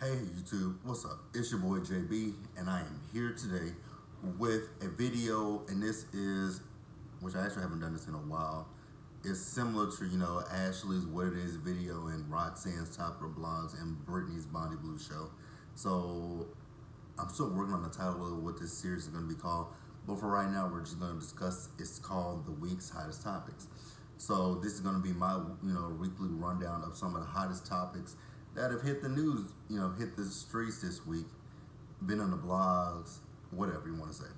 Hey YouTube, what's up? It's your boy JB, and I am here today with a video, and this is, which I actually haven't done this in a while. It's similar to, Ashley's What It Is video and Roxanne's Top of the Blogs and Britney's Bonnie Blue show. So I'm still working on the title of what this series is going to be called, but for right now, we're just going to discuss. It's called The Week's Hottest Topics. So this is going to be my, weekly rundown of some of the hottest topics that have hit the news, hit the streets this week, been on the blogs, whatever you want to say.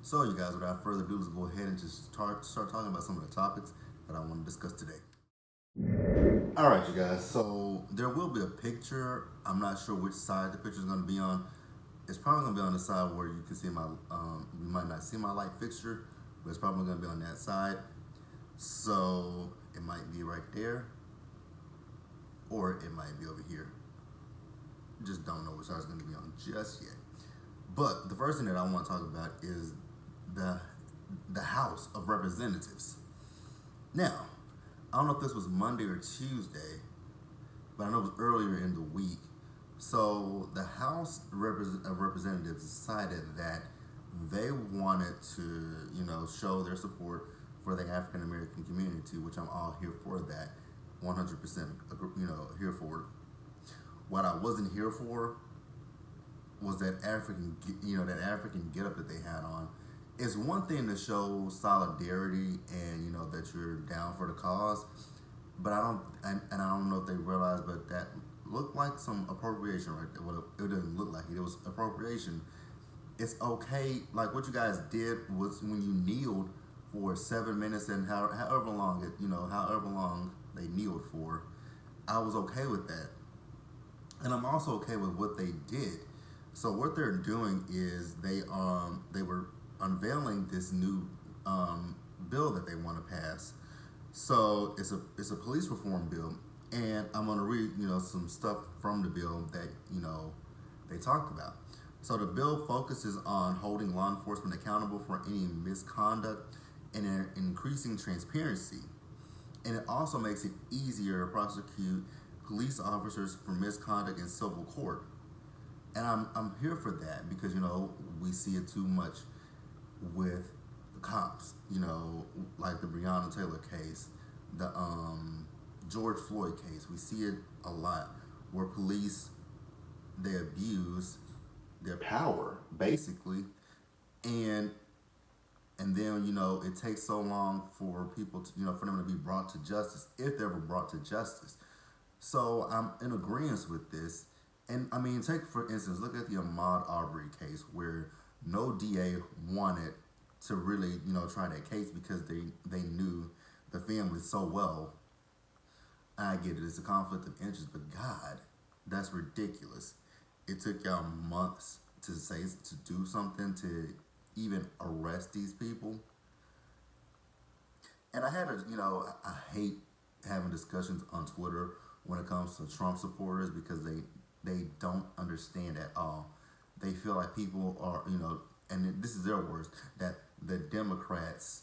So you guys, without further ado, let's go ahead and just start talking about some of the topics that I want to discuss today. All right, you guys. So there will be a picture. I'm not sure which side the picture is going to be on. It's probably going to be on the side where you can see my. You might not see my light fixture, but it's probably going to be on that side. So it might be right there, or it might be over here. Just don't know which side it's going to be on just yet. But the first thing that I want to talk about is the House of Representatives. Now, I don't know if this was Monday or Tuesday, but I know it was earlier in the week. So the House of Representatives decided that they wanted to, show their support for the African American community, which I'm all here for that, 100%, here for it. What I wasn't here for was that African getup that they had on. It's one thing to show solidarity and that you're down for the cause, but I don't know if they realized, but that looked like some appropriation right there. Well, it didn't look like it. It was appropriation. It's okay. Like what you guys did was when you kneeled for 7 minutes and however long they kneeled for, I was okay with that. And I'm also okay with what they did. So what they're doing is they were unveiling this new bill that they want to pass. So it's a police reform bill, and I'm gonna read some stuff from the bill that they talked about. So the bill focuses on holding law enforcement accountable for any misconduct and increasing transparency. And it also makes it easier to prosecute police officers for misconduct in civil court. And I'm here for that because we see it too much with the cops. Like the Breonna Taylor case, the George Floyd case. We see it a lot where police, they abuse their power basically, and then it takes so long for people to for them to be brought to justice, if they're ever brought to justice. So I'm in agreement with this. And I mean, take for instance, look at the Ahmaud Arbery case where no DA wanted to really, try that case because they knew the family so well. I get it, it's a conflict of interest, but God, that's ridiculous. It took y'all months to do something to even arrest these people. And I hate having discussions on Twitter when it comes to Trump supporters because they don't understand at all. They feel like people are, and this is their words, that the Democrats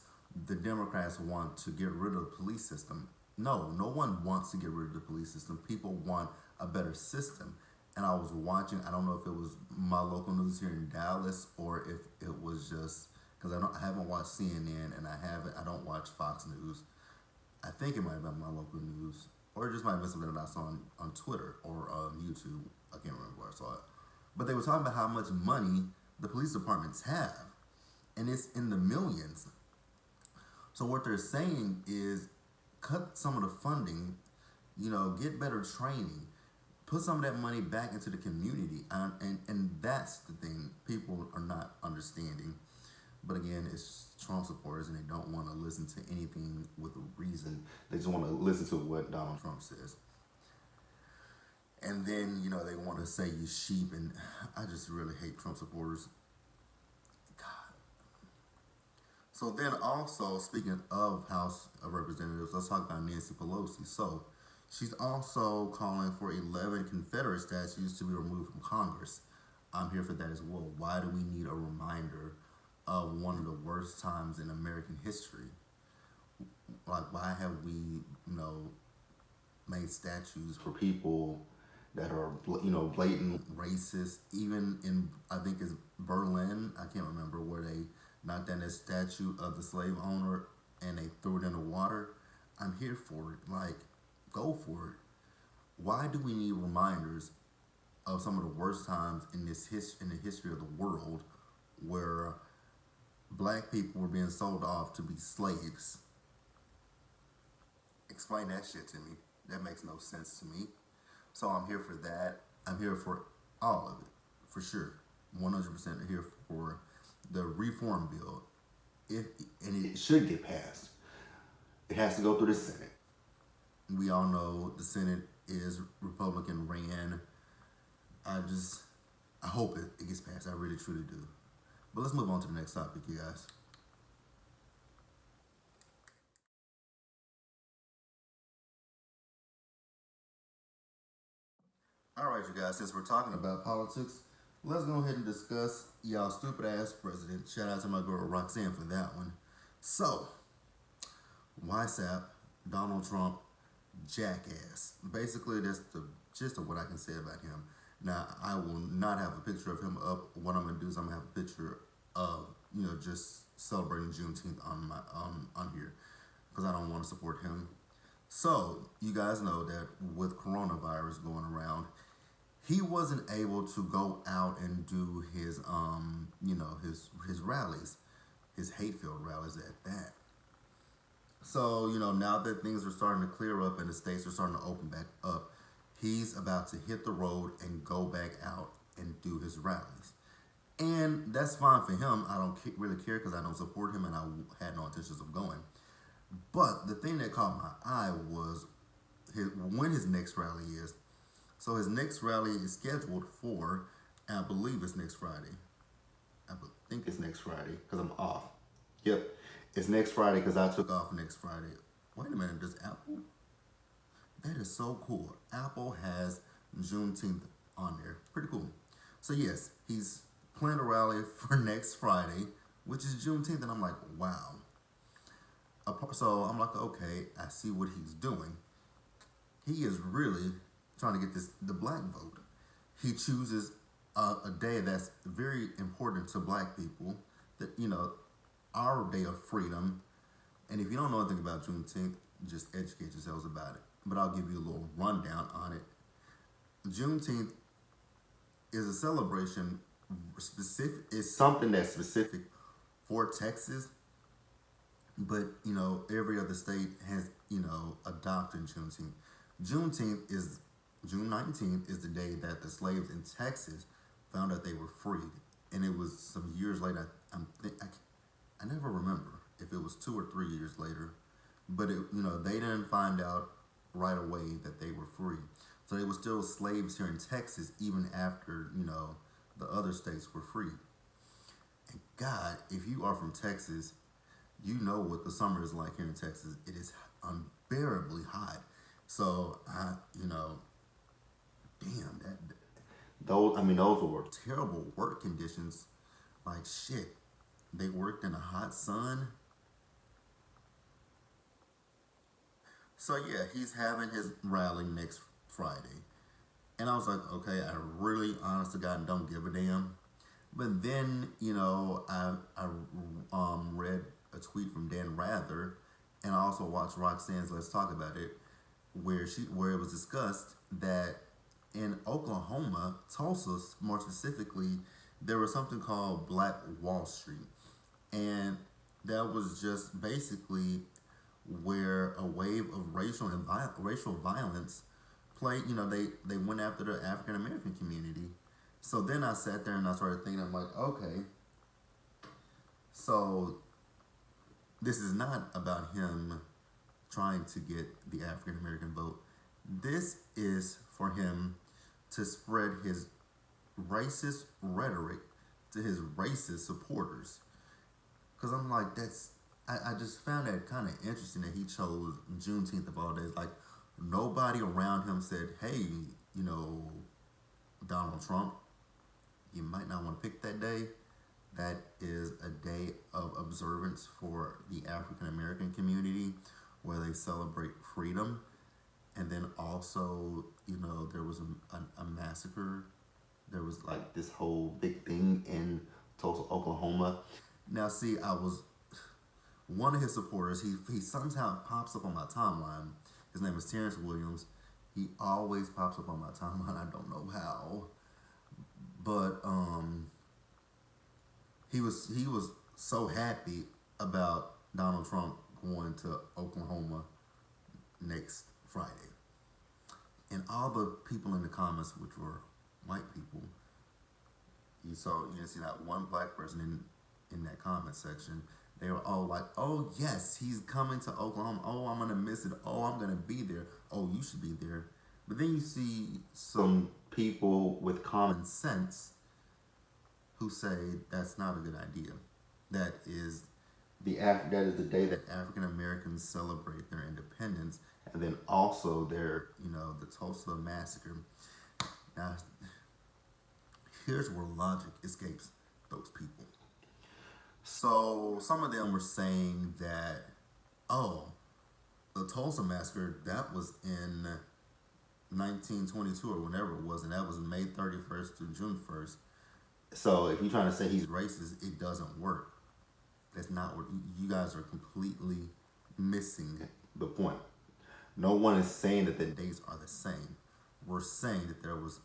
want to get rid of the police system. No one wants to get rid of the police system. People want a better system. And I was watching, I don't know if it was my local news here in Dallas or if it was just, because I haven't watched CNN and I don't watch Fox News. I think it might have been my local news, or it just might have been something that I saw on Twitter or YouTube. I can't remember where I saw it. But they were talking about how much money the police departments have, and it's in the millions. So what they're saying is cut some of the funding, get better training, put some of that money back into the community. And that's the thing people are not understanding. But again, it's Trump supporters and they don't want to listen to anything with a reason. They just want to listen to what Donald Trump says. And then, they want to say you sheep, and I just really hate Trump supporters. God. So then also, speaking of House of Representatives, let's talk about Nancy Pelosi. So she's also calling for 11 Confederate statues to be removed from Congress. I'm here for that as well. Why do we need a reminder of one of the worst times in American history? Like, why have we, made statues for people that are, blatant racist. Even in, I think it's Berlin, I can't remember, where they knocked down that statue of the slave owner and they threw it in the water. I'm here for it. Like, go for it. Why do we need reminders of some of the worst times in in the history of the world where black people were being sold off to be slaves? Explain that shit to me. That makes no sense to me. So I'm here for that. I'm here for all of it, for sure. 100% here for the reform bill. And it should get passed. It has to go through the Senate. We all know the Senate is Republican ran. I hope it gets passed. I really truly do. But let's move on to the next topic, you guys. All right, you guys, since we're talking about politics, let's go ahead and discuss y'all stupid ass president. Shout out to my girl Roxanne for that one. So, WhatsApp, Donald Trump, jackass. Basically, that's the gist of what I can say about him. Now, I will not have a picture of him up. What I'm gonna do is I'm gonna have a picture of just celebrating Juneteenth on my on here because I don't want to support him. So you guys know that with coronavirus going around, he wasn't able to go out and do his his rallies, his hate-filled rallies at that. So, now that things are starting to clear up and the states are starting to open back up, he's about to hit the road and go back out and do his rallies. And that's fine for him. I don't really care because I don't support him and I had no intentions of going. But the thing that caught my eye was when his next rally is. So his next rally is scheduled for, and I believe it's next Friday. I think it's next Friday because I'm off. Yep, it's next Friday because I took off next Friday. Wait a minute, does Apple? That is so cool. Apple has Juneteenth on there. Pretty cool. So yes, he's planned a rally for next Friday, which is Juneteenth, and I'm like, wow. So I'm like, okay, I see what he's doing. He is really trying to get the black vote. He chooses a day that's very important to black people, that our day of freedom. And if you don't know anything about Juneteenth, just educate yourselves about it. But I'll give you a little rundown on it. Juneteenth is a celebration specific. It's something that's specific for Texas, but every other state has adopted Juneteenth. Juneteenth is June 19th is the day that the slaves in Texas found out they were freed, and it was some years later. I never remember if it was 2 or 3 years later, but they didn't find out right away that they were free. So they were still slaves here in Texas even after the other states were free. And God, if you are from Texas, you know what the summer is like here in Texas. It is unbearably hot. So damn that. Those were terrible work conditions. Like shit, they worked in the hot sun. So yeah, he's having his rally next Friday, and I was like, okay, I really, honest to God, don't give a damn. But then I read a tweet from Dan Rather, and I also watched Roxanne's Let's Talk About It, where it was discussed that in Oklahoma, Tulsa more specifically, there was something called Black Wall Street, and that was just basically where a wave of racial violence played. They went after the African American community. So then I sat there and I started thinking, I'm like, okay, so this is not about him trying to get the African American vote. This is for him to spread his racist rhetoric to his racist supporters. Because I'm like, I just found that kind of interesting that he chose Juneteenth of all days. Like, nobody around him said, hey, Donald Trump, you might not want to pick that day. That is a day of observance for the African American community where they celebrate freedom. And then also, there was a massacre. There was like this whole big thing in Tulsa, Oklahoma. Now, see, I was one of his supporters. He somehow pops up on my timeline. His name is Terrence Williams. He always pops up on my timeline. I don't know how, but he was so happy about Donald Trump going to Oklahoma next Friday. And all the people in the comments, which were white people, you didn't see not one black person in that comment section. They were all like, oh yes, he's coming to Oklahoma. Oh, I'm gonna miss it. Oh, I'm gonna be there. Oh, you should be there. But then you see some people with common sense who say that's not a good idea. That is that is the day that African Americans celebrate their independence, and then also their the Tulsa massacre. Now, here's where logic escapes those people. So some of them were saying that, oh, the Tulsa massacre, that was in 1922 or whenever it was, and that was May 31st through June 1st. So if you're trying to say he's racist, it doesn't work. That's not what you guys are completely missing the point. No one is saying that the dates are the same. We're saying that there was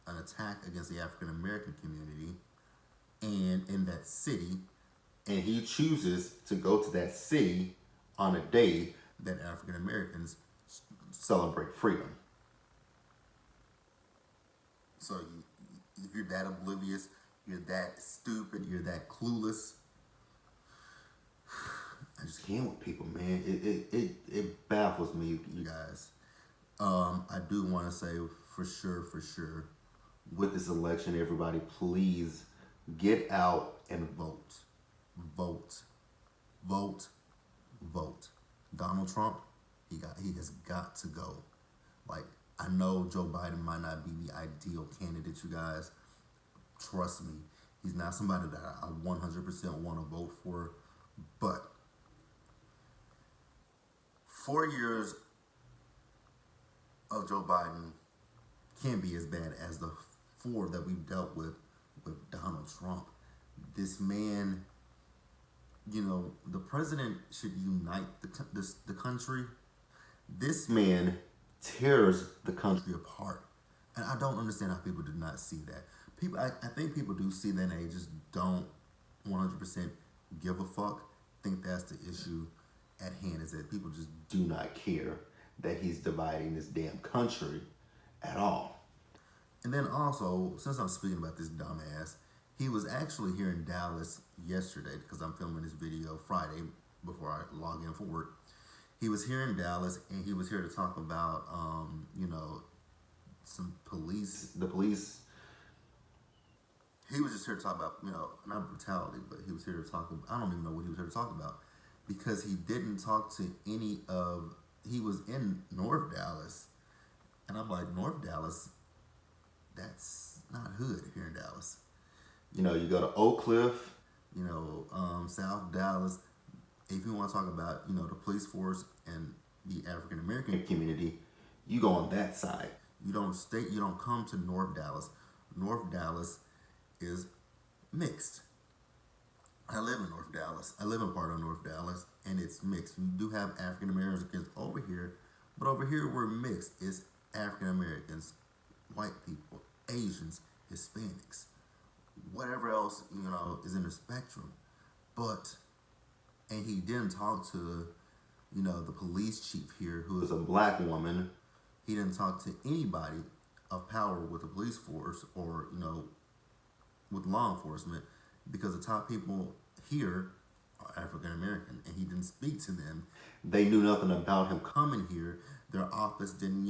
an attack against the African American community and in that city, and he chooses to go to that city on a day that African Americans celebrate freedom. So if you're that oblivious, you're that stupid, you're that clueless, I just can't with people, man. It baffles me, you guys. I do want to say for sure, with this election, everybody, please get out and vote. Vote. Donald Trump, he has got to go. Like, I know Joe Biden might not be the ideal candidate, you guys. Trust me, he's not somebody that I 100% want to vote for. But 4 years of Joe Biden can't be as bad as the 4 that we've dealt with Donald Trump. This man, the president should unite the country. This man tears the country apart. And I don't understand how people do not see that. I think people do see that, and they just don't 100% give a fuck. I think that's the issue at hand, is that people just do not care that he's dividing this damn country at all. And then also, since I'm speaking about this dumbass, he was actually here in Dallas yesterday, because I'm filming this video Friday before I log in for work. He was here in Dallas, and he was here to talk about, the police. He was just here to talk about, not brutality, but he was here to talk about, I don't even know what he was here to talk about, because he didn't talk to he was in North Dallas, and I'm like, North Dallas, that's not hood here in Dallas. You go to Oak Cliff, South Dallas. If you want to talk about, the police force and the African American community, you go on that side. You don't come to North Dallas. North Dallas is mixed. I live in North Dallas. I live in part of North Dallas, and it's mixed. You do have African Americans over here, but over here we're mixed. It's African Americans, white people, Asians, Hispanics, whatever else, is in the spectrum. And he didn't talk to, the police chief here, who is a black woman. He didn't talk to anybody of power with the police force or, with law enforcement, because the top people here are African American, and he didn't speak to them. They knew nothing about him coming here. Their office didn't,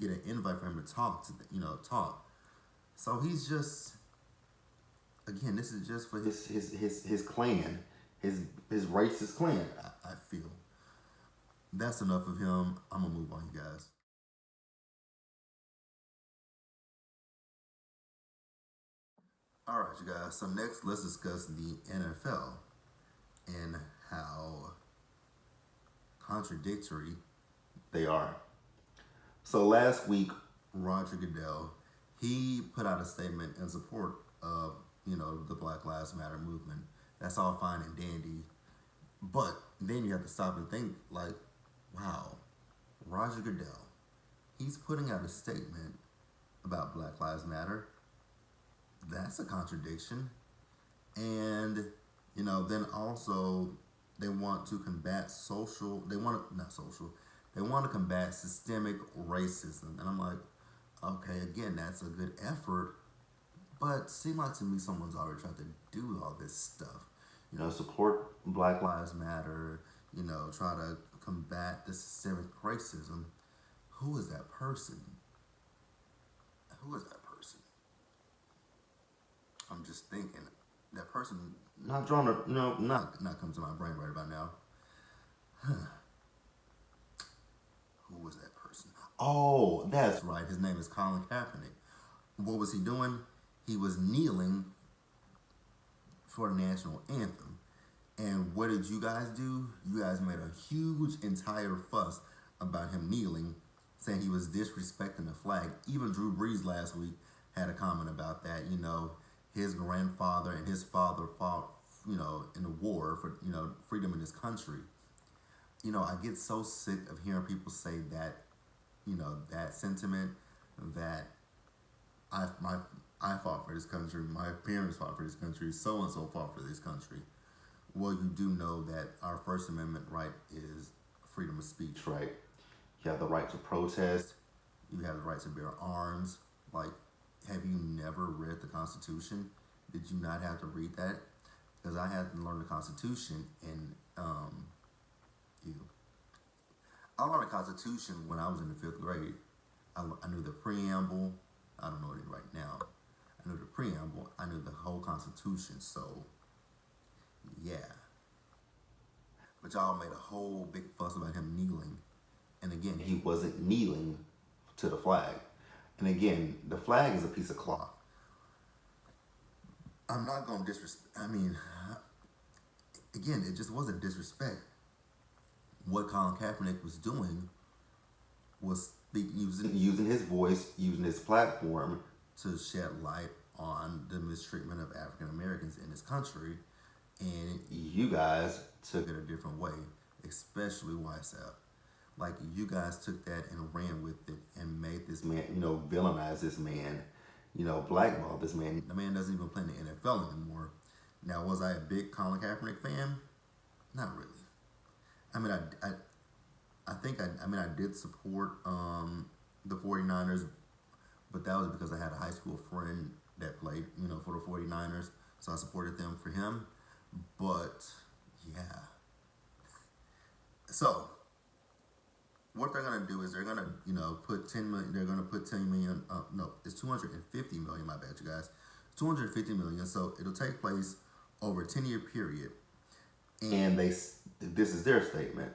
get an invite for him to talk. So he's just, again, this is just for his clan, his racist clan. I feel that's enough of him. I'm gonna move on, you guys. All right, you guys. So next, let's discuss the NFL and how contradictory they are. So last week, Roger Goodell, he put out a statement in support of, the Black Lives Matter movement. That's all fine and dandy. But then you have to stop and think, like, wow, Roger Goodell, he's putting out a statement about Black Lives Matter. That's a contradiction. And, then also they want to combat they want to combat systemic racism. And I'm like, okay, again, that's a good effort, but seems like to me someone's already tried to do all this stuff. Support Black Lives Matter, try to combat the systemic racism. Who is that person? Who is that person? I'm just thinking that person not drawn to not come to my brain right about now. Who was that person? Oh, that's right. His name is Colin Kaepernick. What was he doing? He was kneeling for the national anthem. And what did you guys do? You guys made a huge entire fuss about him kneeling, saying he was disrespecting the flag. Even Drew Brees last week had a comment about that. His grandfather and his father fought, in the war for, freedom in this country. I get so sick of hearing people say that, that sentiment that I fought for this country, my parents fought for this country, so and so fought for this country. Well, you do know that our First Amendment right is freedom of speech, right? You have the right to protest. You have the right to bear arms. Like, have you never read the Constitution? Did you not have to read that? Because I had to learn the Constitution in I learned the Constitution when I was in the 5th grade. I knew the preamble. I don't know it right now. I knew the preamble. I knew the whole Constitution. So, yeah. But y'all made a whole big fuss about him kneeling. And again, he wasn't kneeling to the flag. And again, the flag is a piece of cloth. I'm not going to disrespect. Again, it just wasn't disrespect. What Colin Kaepernick was doing was using his voice, using his platform to shed light on the mistreatment of African Americans in this country. And you guys took it a different way, especially YSL. Like, you guys took that and ran with it and made this man, villainize this man, blackball this man. The man doesn't even play in the NFL anymore. Now, was I a big Colin Kaepernick fan? Not really. I did support the 49ers, but that was because I had a high school friend that played, for the 49ers. So I supported them for him. But, yeah. So, what they're going to do is they're going to, put 10 million, they're going to put 10 million, no, it's 250 million, my bad, you guys. 250 million, so it'll take place over a 10-year period. And this is their statement,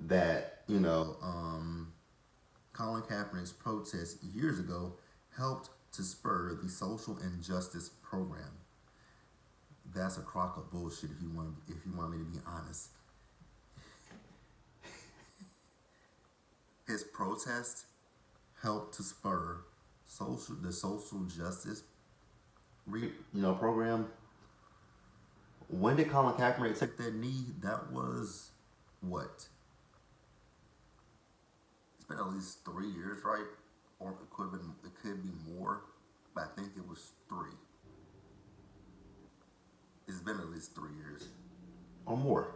that, Colin Kaepernick's protest years ago helped to spur the social injustice program. That's a crock of bullshit if you want me to be honest. His protest helped to spur the social justice program. When did Colin Kaepernick take that knee? That was what? It's been at least 3 years, right? Or it could be more, but I think it was 3. It's been at least 3 years or more.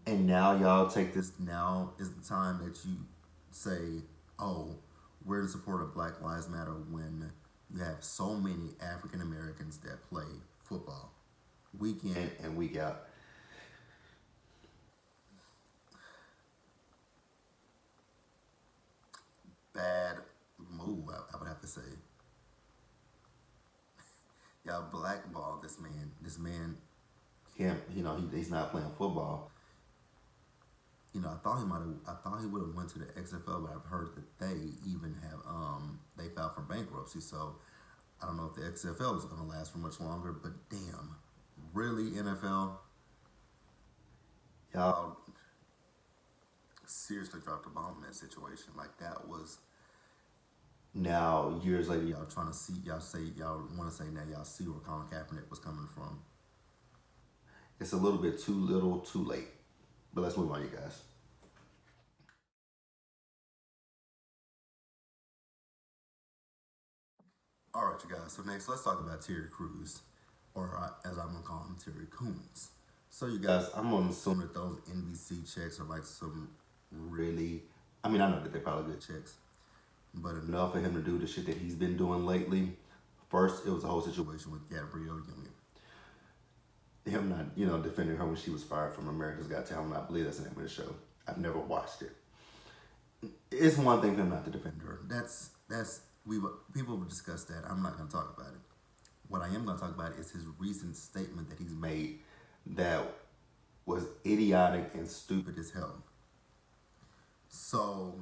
And now y'all take this. Now is the time that you say, "Oh, we're in support of Black Lives Matter," when you have so many African Americans that play football week in and week out. Bad move, I would have to say. Y'all blackball this man. This man can't. He's not playing football. I thought he would have went to the XFL, but I've heard that they even have they filed for bankruptcy. So I don't know if the XFL is going to last for much longer. But damn, really, NFL, y'all seriously dropped the ball in that situation. Like, that was Now, years later, y'all trying to see, y'all want to say now y'all see where Colin Kaepernick was coming from. It's a little bit too little, too late. But let's move on, you guys. All right, you guys. So next, let's talk about Terry Crews, or as I'm gonna call him, Terry Coons. So you guys, I'm gonna assume that those NBC checks are like some really, I mean, I know that they're probably good checks, but enough for him to do the shit that he's been doing lately. First, it was a whole situation with Gabrielle Union. Him not, defending her when she was fired from America's Got Talent. I believe that's the name of the show. I've never watched it. It's one thing for him not to defend her. People have discussed that. I'm not going to talk about it. What I am going to talk about is his recent statement that he's made that was idiotic and stupid as hell. So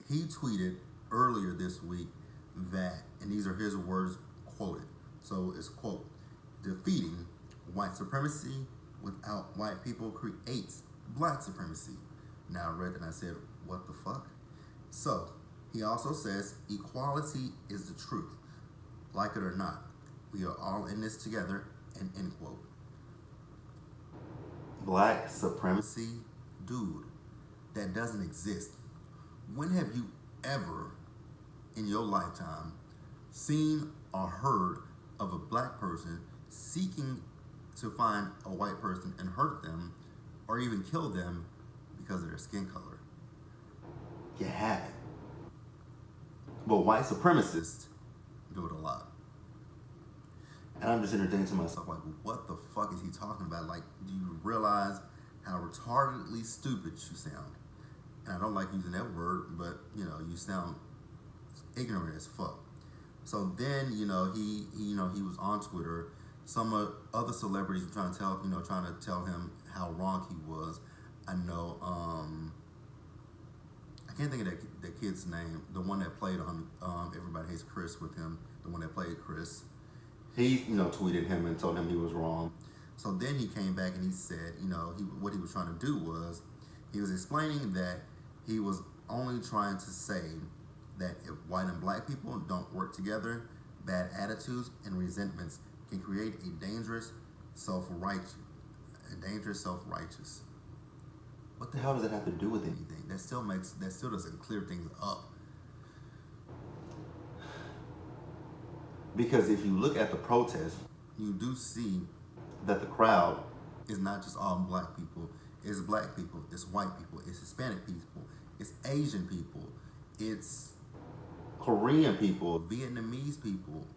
he tweeted earlier this week that, and these are his words quoted. So it's quote, defeating white supremacy without white people creates black supremacy. Now I read that and I said, what the fuck? So he also says equality is the truth. Like it or not, we are all in this together, and end quote. Black supremacy, dude, that doesn't exist. When have you ever in your lifetime seen or heard of a black person seeking to find a white person and hurt them or even kill them because of their skin color? You haven't. But white supremacists do it a lot. And I'm just entertaining to myself, like, what the fuck is he talking about? Like, do you realize how retardedly stupid you sound? And I don't like using that word, but, you sound ignorant as fuck. So then, he was on Twitter. Some other celebrities were trying to tell him how wrong he was. I know, I can't think of that kid's name. The one that played on Everybody Hates Chris with him. The one that played Chris. He, tweeted him and told him he was wrong. So then he came back and he said, what he was trying to do was, he was explaining that he was only trying to say that if white and black people don't work together, bad attitudes and resentments can create a dangerous self-righteous. What the hell does that have to do with anything? That still doesn't clear things up. Because if you look at the protest, you do see that the crowd is not just all black people. It's black people, it's white people, it's Hispanic people, it's Asian people, it's Korean people, Vietnamese people.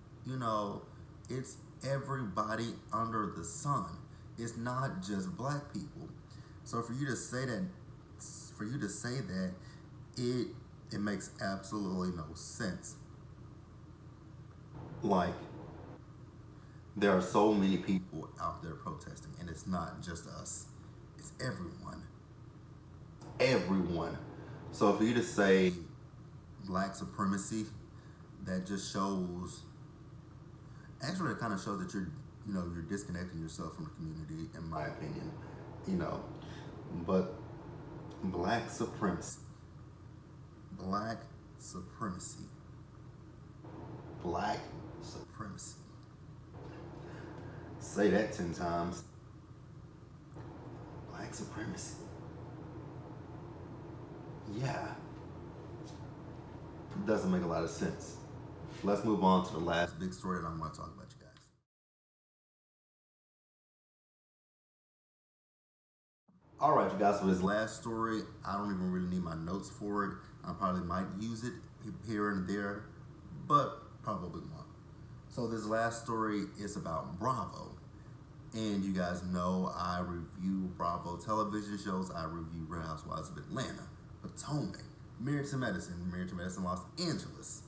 It's everybody under the sun. It's not just black people. So for you to say that, it makes absolutely no sense. Like, there are so many people out there protesting, and it's not just us. It's everyone. Everyone. So for you to say black supremacy, that just shows, actually it kind of shows that you're disconnecting yourself from the community, in my opinion. But black supremacy. Black supremacy. Black supremacy. Say that 10 times. Black supremacy. Yeah. Doesn't make a lot of sense. Let's move on to the last big story that I want to talk about, you guys. All right, you guys, for this last story, I don't even really need my notes for it. I probably might use it here and there, but probably won't. So this last story is about Bravo. And you guys know I review Bravo television shows. I review Real Housewives of Atlanta, Potomac, Married to Medicine Los Angeles.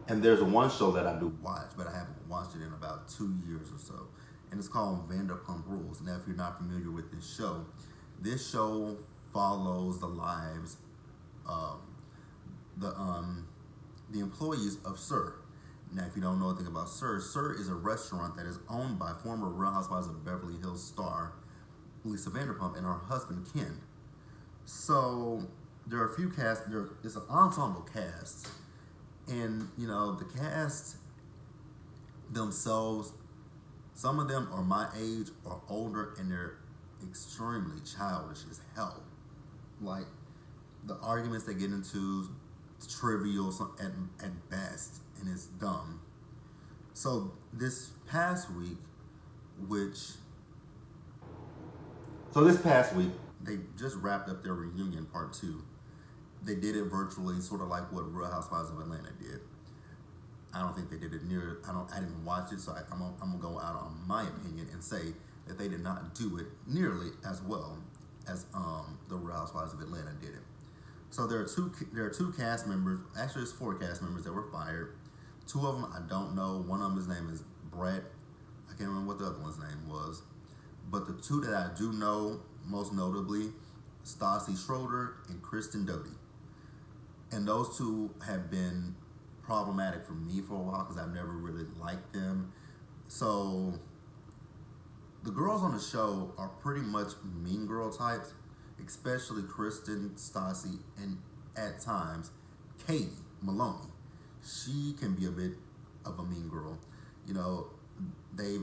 And there's one show that I do watch, but I haven't watched it in about 2 years or so. And it's called Vanderpump Rules. Now, if you're not familiar with this show follows the lives of the employees of Sir. Now, if you don't know anything about Sir is a restaurant that is owned by former Real Housewives of Beverly Hills star Lisa Vanderpump and her husband Ken. So there are a few cast. It's an ensemble cast, and the cast themselves, some of them are my age or older, and they're extremely childish as hell. Like the arguments they get into, trivial at best, and it's dumb. So this past week, which so this past week they just wrapped up their reunion part two. They did it virtually, sort of like what Real Housewives of Atlanta did. I don't think they did it near. I didn't watch it, so I'm gonna go out on my opinion and say that they did not do it nearly as well as the Real Housewives of Atlanta did it. So there are two cast members. Actually, there's four cast members that were fired. Two of them I don't know. One of them, his name is Brett. I can't remember what the other one's name was. But the two that I do know, most notably, Stassi Schroeder and Kristen Doty. And those two have been problematic for me for a while because I've never really liked them. So the girls on the show are pretty much mean girl types, especially Kristen, Stassi, and at times Katie Maloney. She can be a bit of a mean girl. They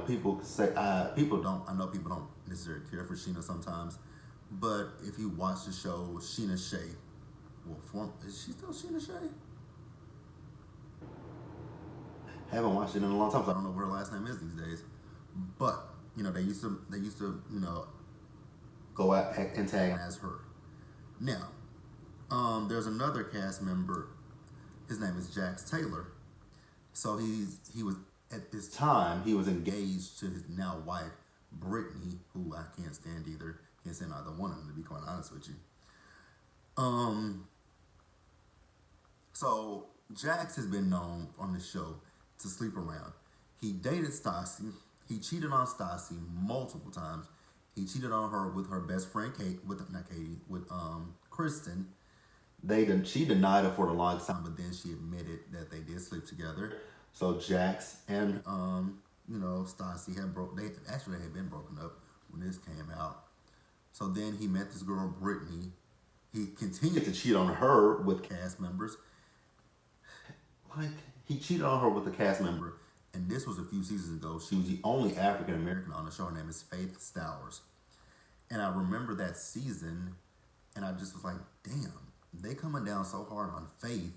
people say people don't. I know people don't necessarily care for Sheena sometimes, but if you watch the show, Sheena Shea, is she still Sheena Shea? Haven't watched it in a long time, so I don't know what her last name is these days. But they used to go out and tag as her. Now, there's another cast member. His name is Jax Taylor. So he was at this time he was engaged to his now wife Brittany, who I can't stand either. Can't stand either one of them, to be quite honest with you. So Jax has been known on the show to sleep around. He dated Stassi. He cheated on Stassi multiple times. He cheated on her with her best friend Kristen. She denied it for the longest time, but then she admitted that they did sleep together. So Jax and Stassi had been broken up when this came out. So then he met this girl Brittany. He continued to cheat on her with cast members. Like he cheated on her with a cast member, and this was a few seasons ago. She was the only African American on the show. Her name is Faith Stowers. And I remember that season, and I just was like, damn, they coming down so hard on Faith,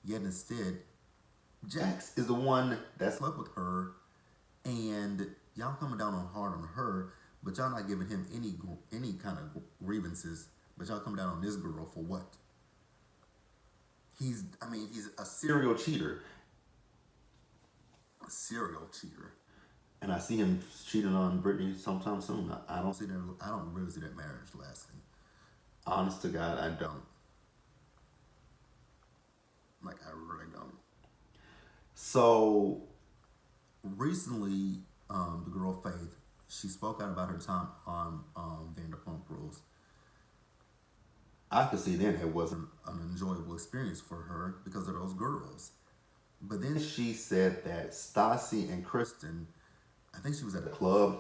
yet instead, Jax is the one that slept with her, and y'all coming down hard on her, but y'all not giving him any kind of grievances, but y'all come down on this girl for what? He's a serial cheater. A serial cheater. And I see him cheating on Brittany sometime soon. I don't really see that marriage lasting. Honest to God, I don't. Like, I really don't. So, recently, the girl Faith, she spoke out about her time on Vanderpump Rules. I could see then it wasn't an enjoyable experience for her because of those girls. But then she said that Stassi and Kristen, I think she was at a club,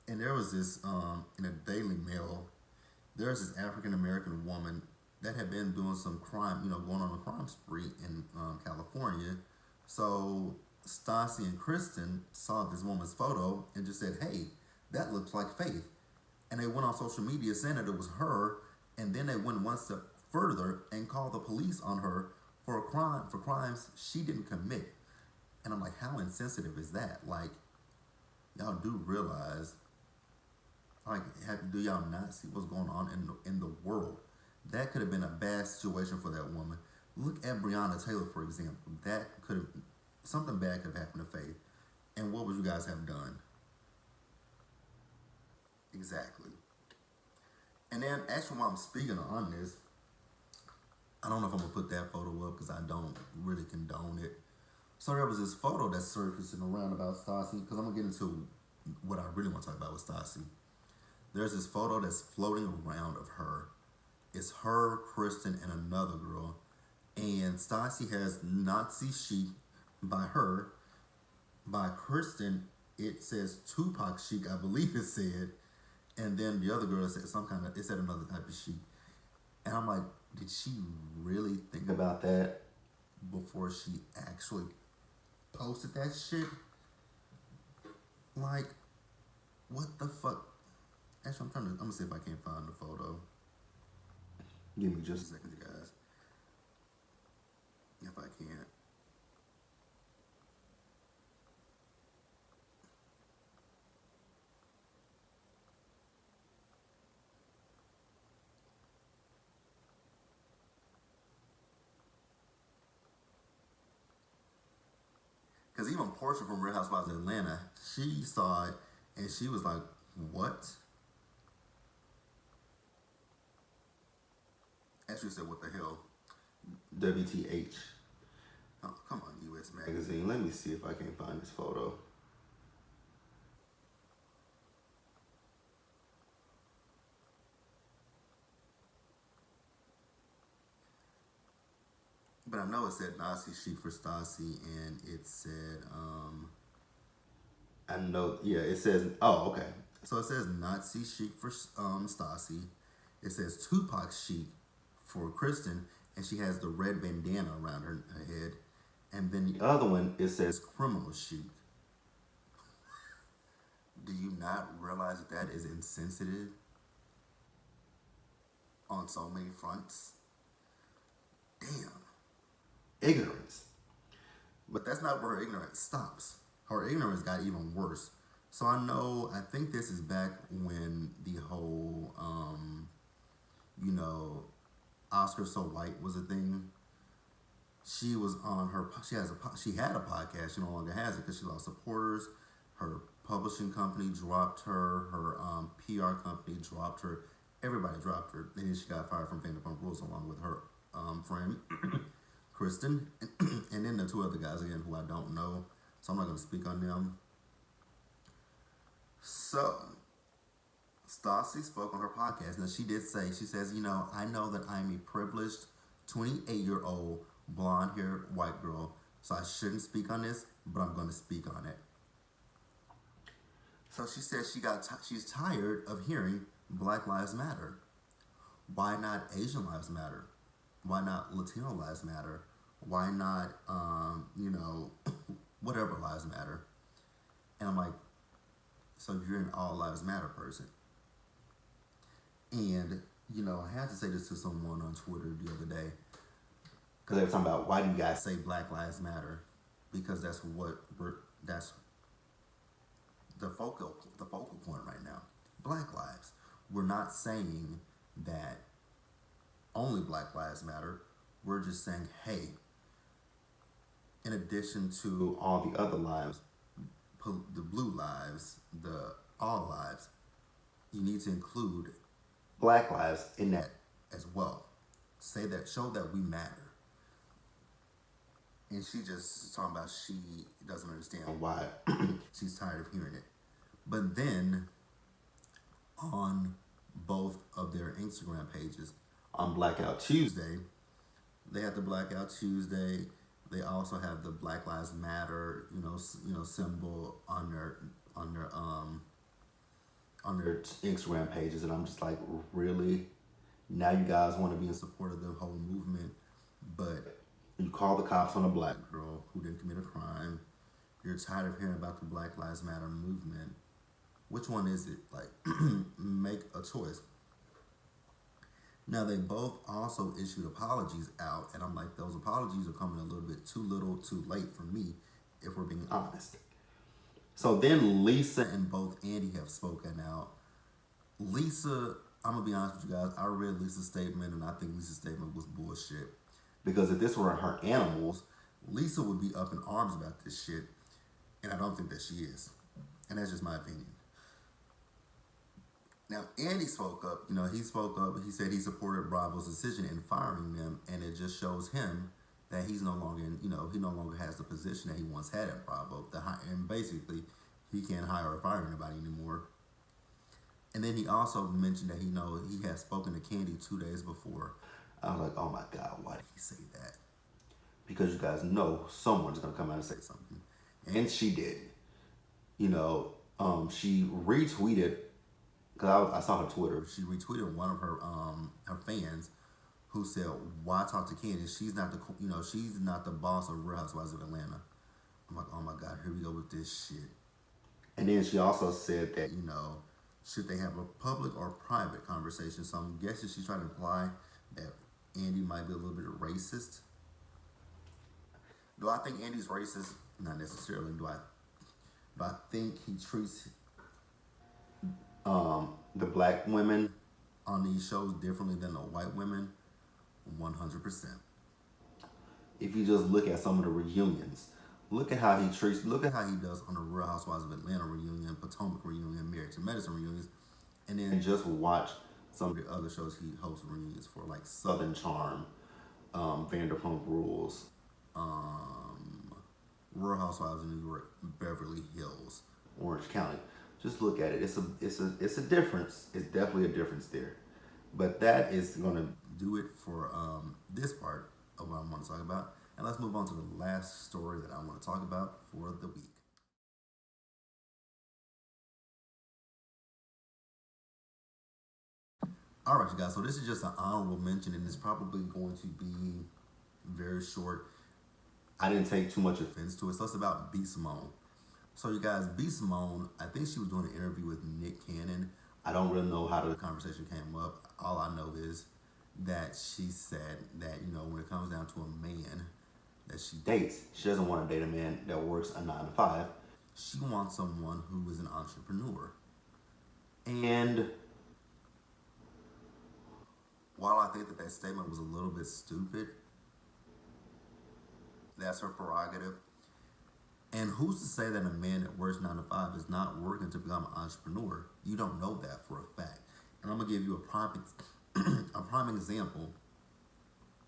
and there was this, in a Daily Mail, there's this African American woman that had been doing some crime, going on a crime spree in California. So Stassi and Kristen saw this woman's photo and just said, hey, that looks like Faith. And they went on social media saying that it was her, and then they went one step further and called the police on her for crimes she didn't commit. And I'm like, how insensitive is that? Like, y'all do realize, like, do y'all not see what's going on in the world? That could have been a bad situation for that woman. Look at Breonna Taylor, for example. Something bad could have happened to Faith. And what would you guys have done? Exactly. And then, actually, while I'm speaking on this, I don't know if I'm going to put that photo up because I don't really condone it. So there was this photo that's surfacing around about Stassi, because I'm going to get into what I really want to talk about with Stassi. There's this photo that's floating around of her. It's her, Kristen, and another girl. And Stassi has Nazi chic by her. By Kristen, it says Tupac chic, I believe it said. And then the other girl said it said another type of chic. And I'm like, did she really think about that before she actually posted that shit? Like, what the fuck? Actually, I'm gonna see if I can find the photo. Give me just a second, you guys. If I can. Because even Portia from Real Housewives of Atlanta, she saw it and she was like, what? Actually said, what the hell? WTH. Oh, come on, US Magazine. Let me see if I can find this photo. But I know it said Nazi chic for Stassi, and it said, I know, yeah, it says, oh, okay. So it says Nazi chic for Stassi. It says Tupac chic for Kristen, and she has the red bandana around her head. And then the other one, it says criminal chic. Do you not realize that that is insensitive on so many fronts? Damn. Ignorance. But that's not where her ignorance stops. Her ignorance got even worse. So I think this is back when the whole, Oscar So White was a thing. She was on she had a podcast. She no longer has it because she lost supporters. Her publishing company dropped her. Her PR company dropped her. Everybody dropped her. And then she got fired from Vanderpump Rules along with her friend, Kristen. And then the two other guys again who I don't know. So I'm not going to speak on them. So, Stassi spoke on her podcast. Now, she says, I know that I'm a privileged 28-year-old blonde-haired white girl, so I shouldn't speak on this, but I'm going to speak on it. So she says she's tired of hearing Black Lives Matter. Why not Asian Lives Matter? Why not Latino Lives Matter? Why not, whatever lives matter? And I'm like, so you're an all lives matter person. And, I had to say this to someone on Twitter the other day. Because they were talking about, why do you guys say Black Lives Matter? Because that's the focal point right now. Black lives. We're not saying that only Black Lives Matter. We're just saying, hey, in addition to all the other lives, the blue lives, the all lives, you need to include Black lives in that as well. Show that we matter. And she just talking about she doesn't understand why she's tired of hearing it. But then on both of their Instagram pages, on Blackout Tuesday, they have the Blackout Tuesday. They also have the Black Lives Matter, symbol on their Instagram pages, and I'm just like, really? Now you guys want to be in support of the whole movement, but you call the cops on a black girl who didn't commit a crime. You're tired of hearing about the Black Lives Matter movement. Which one is it? Like, make a choice. Now, they both also issued apologies out, and I'm like, those apologies are coming a little bit too little, too late for me, if we're being honest. So then Lisa and both Andy have spoken out. Lisa, I'm going to be honest with you guys, I read Lisa's statement, and I think Lisa's statement was bullshit. Because if this were her animals, Lisa would be up in arms about this shit, and I don't think that she is. And that's just my opinion. Now, Andy spoke up. He said he supported Bravo's decision in firing them, and it just shows him that he's no longer, he no longer has the position that he once had at Bravo. And basically, he can't hire or fire anybody anymore. And then he also mentioned that he had spoken to Candy 2 days before. I was like, oh my God, why did he say that? Because you guys know someone's going to come out and say something. And she did. She retweeted, because I saw her Twitter, she retweeted one of her fans who said, "Why talk to Candace? She's not the boss of Real Housewives of Atlanta." I'm like, oh my God, here we go with this shit. And then she also said that, should they have a public or private conversation? So I'm guessing she's trying to imply that Andy might be a little bit racist. Do I think Andy's racist? Not necessarily. Do I think he treats the black women on these shows differently than the white women? 100%. If you just look at some of the reunions, look at how he does on the Real Housewives of Atlanta reunion, Potomac reunion, Married to Medicine reunions, and then just watch some of the other shows he hosts reunions for, like Southern Charm, Vanderpump Rules, Real Housewives of New York, Beverly Hills, Orange County. Just look at it. It's a difference. It's definitely a difference there. But that is gonna do it for this part of what I want to talk about. And let's move on to the last story that I want to talk about for the week. All right, you guys. So this is just an honorable mention, and it's probably going to be very short. I didn't take too much offense to it. So it's about B. Simone. So you guys, B. Simone, I think she was doing an interview with Nick Cannon. I don't really know how the conversation came up. All I know is that she said that, when it comes down to a man that she dates, she doesn't want to date a man that works a 9 to 5. She wants someone who is an entrepreneur. And while I think that statement was a little bit stupid, that's her prerogative. And who's to say that a man that works 9 to 5 is not working to become an entrepreneur? You don't know that for a fact. And I'm gonna give you a prime example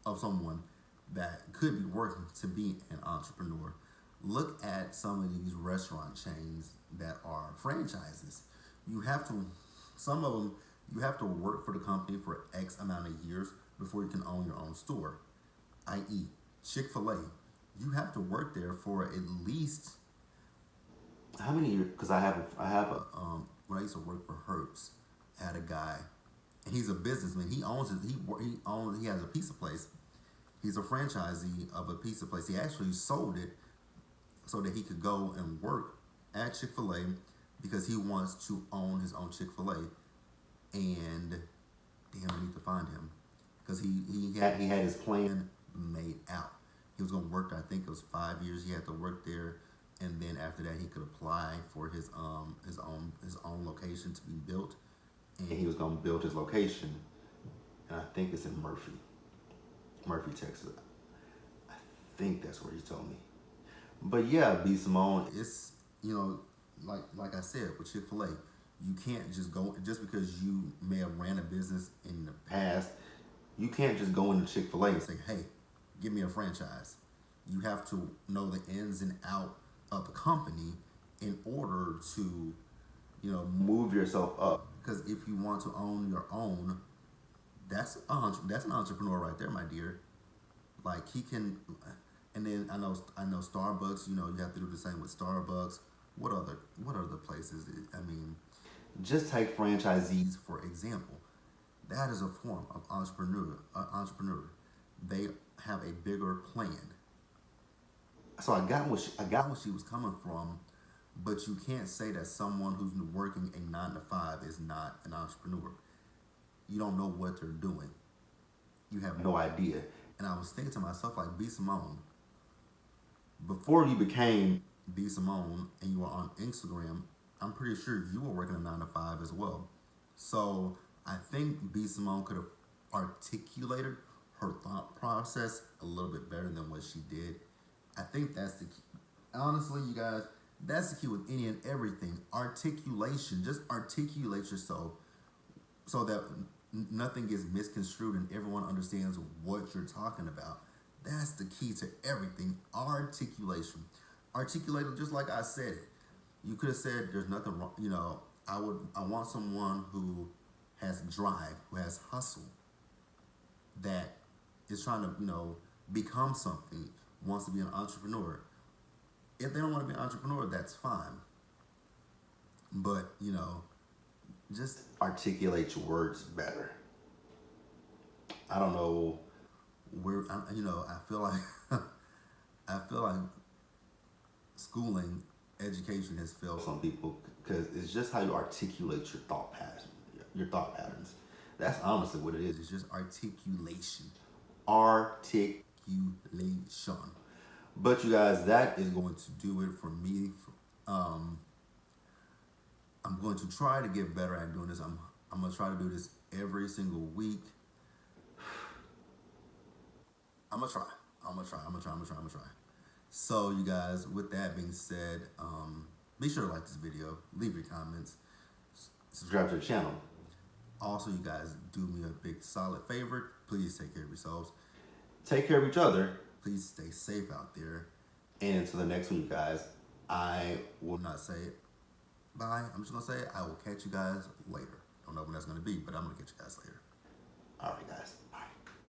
of someone that could be working to be an entrepreneur. Look at some of these restaurant chains that are franchises. Some of them, you have to work for the company for X amount of years before you can own your own store. I.e., Chick-fil-A. You have to work there for at least how many years? Because when I used to work for Herbst, I had a guy, and he's a businessman. He owns it. He has a pizza place. He's a franchisee of a pizza place. He actually sold it so that he could go and work at Chick-fil-A because he wants to own his own Chick-fil-A. And damn, I need to find him because he had his plan made out. He was going to work there, I think it was 5 years. He had to work there, and then after that, he could apply for his own location to be built. And he was going to build his location, and I think it's in Murphy, Texas. I think that's where he told me. But yeah, B. Simone, it's like I said with Chick-fil-A, you can't just go just because you may have ran a business in the past. You can't just go into Chick-fil-A and say, "Hey, give me a franchise." You have to know the ins and out of the company in order to, move yourself up. Because if you want to own your own, that's an entrepreneur right there, my dear. Like he can, and then I know Starbucks. You have to do the same with Starbucks. What other places? I mean, just take franchisees for example. That is a form of entrepreneur. They have a bigger plan. So I got what she was coming from, but you can't say that someone who's working a 9 to 5 is not an entrepreneur. You don't know what they're doing. You have no idea. And I was thinking to myself, like B. Simone, before you became B. Simone and you were on Instagram, I'm pretty sure you were working a 9 to 5 as well. So I think B. Simone could have articulated her thought process a little bit better than what she did. I think that's the key. Honestly, you guys, that's the key with any and everything. Articulation. Just articulate yourself so that nothing gets misconstrued and everyone understands what you're talking about. That's the key to everything. Articulation. Articulate it just like I said it. You could have said there's nothing wrong. I want someone who has drive, who has hustle, that is trying to, become something, wants to be an entrepreneur. If they don't want to be an entrepreneur, that's fine. But, just articulate your words better. I don't know where, you know, I feel like, I feel like schooling, education has failed some people because it's just how you articulate your thought patterns. Your thought patterns. That's honestly what it is. It's just articulation. Articulation. But you guys, that is going to do it for me. Um, I'm going to try to get better at doing this. I'm gonna try to do this every single week. I'm gonna try. I'm gonna try. I'm gonna try. I'm gonna try. I'm gonna try. So, you guys, with that being said, be sure to like this video, leave your comments, subscribe to the channel. Also, you guys, do me a big solid favor. Please take care of yourselves. Take care of each other. Please stay safe out there. And until the next one, you guys, I will not say bye. I'm just going to say I will catch you guys later. Don't know when that's going to be, but I'm going to catch you guys later. All right, guys.